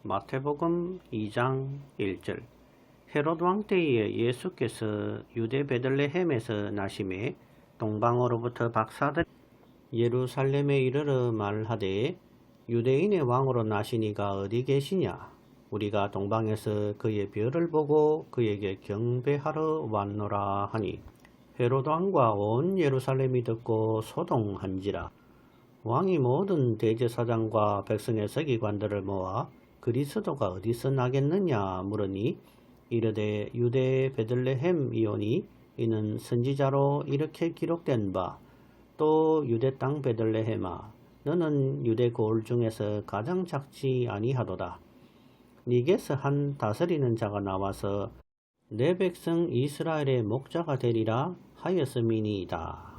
마태복음 2장 1절. 헤롯 왕 때에 예수께서 유대 베들레헴에서 나심에 동방으로부터 박사들 예루살렘에 이르러 말하되 유대인의 왕으로 나시니가 어디 계시냐? 우리가 동방에서 그의 별을 보고 그에게 경배하러 왔노라 하니 헤롯 왕과 온 예루살렘이 듣고 소동한지라. 왕이 모든 대제사장과 백성의 서기관들을 모아 그리스도가 어디서 나겠느냐 물으니 이르되 유대 베들레헴이오니 이는 선지자로 이렇게 기록된 바 또 유대 땅 베들레헴아 너는 유대 고을 중에서 가장 작지 아니하도다. 네게서 한 다스리는 자가 나와서 내 백성 이스라엘의 목자가 되리라 하였음이니이다.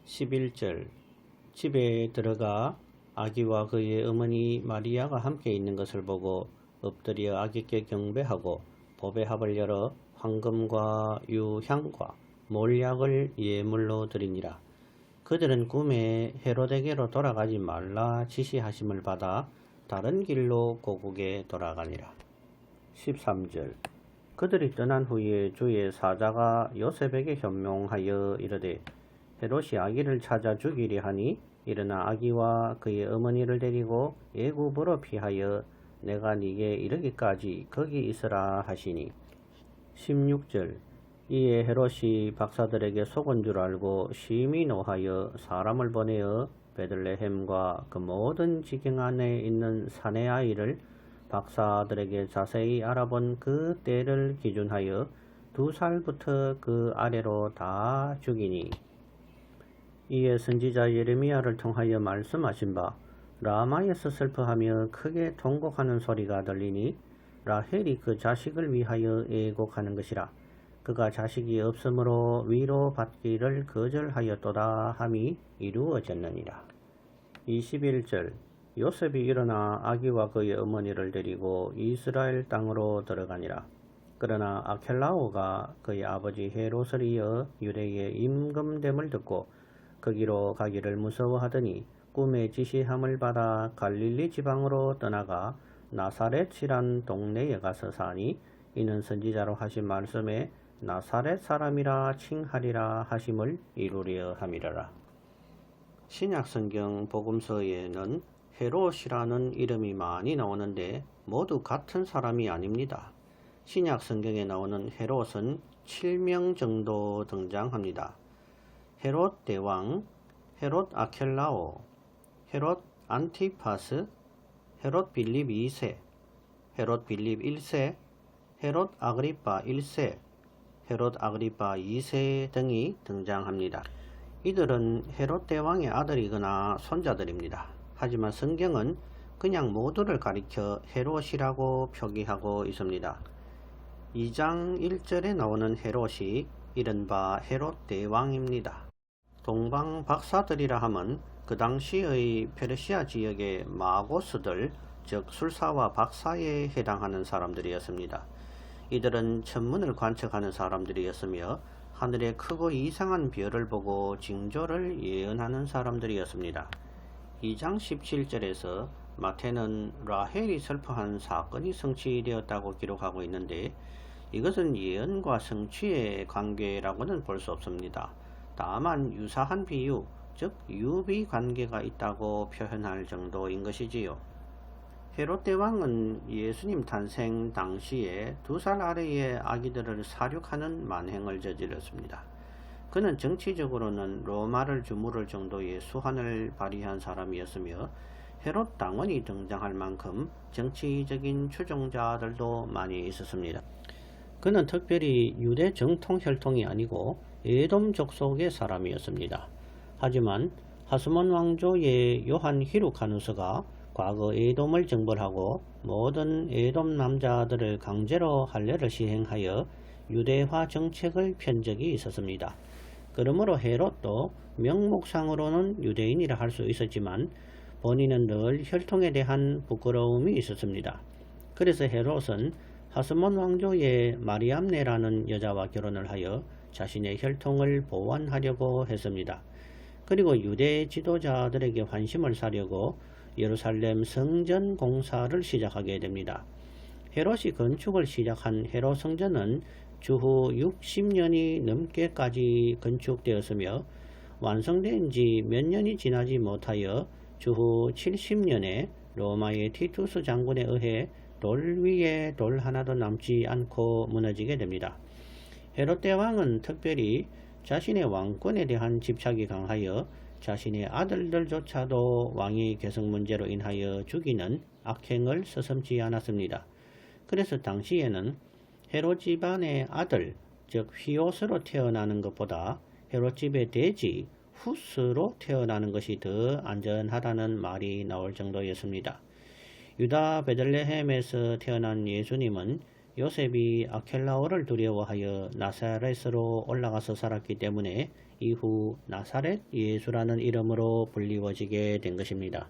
11절. 집에 들어가 아기와 그의 어머니 마리아가 함께 있는 것을 보고 엎드려 아기께 경배하고 보배합을 열어 황금과 유향과 몰약을 예물로 드리니라. 그들은 꿈에 헤롯에게로 돌아가지 말라 지시하심을 받아 다른 길로 고국에 돌아가니라. 13절. 그들이 떠난 후에 주의 사자가 요셉에게 현명하여 이르되 헤롯이 아기를 찾아 죽이려 하니 일어나 아기와 그의 어머니를 데리고 애굽으로 피하여 내가 네게 이르기까지 거기 있으라 하시니. 16절. 이에 헤롯이 박사들에게 속은 줄 알고 심히 노하여 사람을 보내어 베들레헴과 그 모든 지경 안에 있는 사내 아이를 박사들에게 자세히 알아본 그 때를 기준하여 2살부터 그 아래로 다 죽이니. 이에 선지자 예레미야를 통하여 말씀하신 바 라마에서 슬퍼하며 크게 통곡하는 소리가 들리니 라헬이 그 자식을 위하여 애곡하는 것이라. 그가 자식이 없으므로 위로받기를 거절하였도다 함이 이루어졌느니라. 21절. 요셉이 일어나 아기와 그의 어머니를 데리고 이스라엘 땅으로 들어가니라. 그러나 아켈라오가 그의 아버지 헤롯을 이어 유대에 임금됨을 듣고 거기로 가기를 무서워하더니 꿈에 지시함을 받아 갈릴리 지방으로 떠나가 나사렛이란 동네에 가서 사니 이는 선지자로 하신 말씀에 나사렛 사람이라 칭하리라 하심을 이루려 함이라. 신약성경 복음서에는 헤롯이라는 이름이 많이 나오는데 모두 같은 사람이 아닙니다. 신약성경에 나오는 헤롯은 7명 정도 등장합니다. 헤롯 대왕, 헤롯 아켈라오, 헤롯 안티파스, 헤롯 빌립 2세, 헤롯 빌립 1세, 헤롯 아그리파 1세, 헤롯 아그리파 2세 등이 등장합니다. 이들은 헤롯 대왕의 아들이거나 손자들입니다. 하지만 성경은 그냥 모두를 가리켜 헤롯이라고 표기하고 있습니다. 2장 1절에 나오는 헤롯이 이른바 헤롯 대왕입니다. 동방 박사들이라 함은 그 당시의 페르시아 지역의 마고스들, 즉 술사와 박사에 해당하는 사람들이었습니다. 이들은 천문을 관측하는 사람들이었으며 하늘에 크고 이상한 별을 보고 징조를 예언하는 사람들이었습니다. 2장 17절에서 마태는 라헬이 슬퍼한 사건이 성취되었다고 기록하고 있는데 이것은 예언과 성취의 관계라고는 볼 수 없습니다. 다만 유사한 비유, 즉 유비 관계가 있다고 표현할 정도인 것이지요. 헤롯 대왕은 예수님 탄생 당시에 2살 아래의 아기들을 사륙하는 만행을 저질렀습니다. 그는 정치적으로는 로마를 주무를 정도의 수완을 발휘한 사람이었으며 헤롯 당원이 등장할 만큼 정치적인 추종자들도 많이 있었습니다. 그는 특별히 유대 정통 혈통이 아니고 에돔 족속의 사람이었습니다. 하지만 하스몬 왕조의 요한 히루카누스가 과거 에돔을 정벌하고 모든 에돔 남자들을 강제로 할례를 시행하여 유대화 정책을 편 적이 있었습니다. 그러므로 헤롯도 명목상으로는 유대인이라 할 수 있었지만 본인은 늘 혈통에 대한 부끄러움이 있었습니다. 그래서 헤롯은 하스몬 왕조의 마리암네라는 여자와 결혼을 하여 자신의 혈통을 보완하려고 했습니다. 그리고 유대 지도자들에게 환심을 사려고 예루살렘 성전 공사를 시작하게 됩니다. 헤롯이 건축을 시작한 헤롯 성전은 주후 60년이 넘게까지 건축되었으며 완성된 지 몇 년이 지나지 못하여 주후 70년에 로마의 티투스 장군에 의해 돌 위에 돌 하나도 남지 않고 무너지게 됩니다. 헤롯 대왕은 특별히 자신의 왕권에 대한 집착이 강하여 자신의 아들들조차도 왕위 계승 문제로 인하여 죽이는 악행을 서슴지 않았습니다. 그래서 당시에는 헤롯 집안의 아들, 즉 휘옷으로 태어나는 것보다 헤롯 집의 돼지, 후스로 태어나는 것이 더 안전하다는 말이 나올 정도였습니다. 유다 베들레헴에서 태어난 예수님은 요셉이 아켈라오를 두려워하여 나사렛으로 올라가서 살았기 때문에 이후 나사렛 예수라는 이름으로 불리워지게 된 것입니다.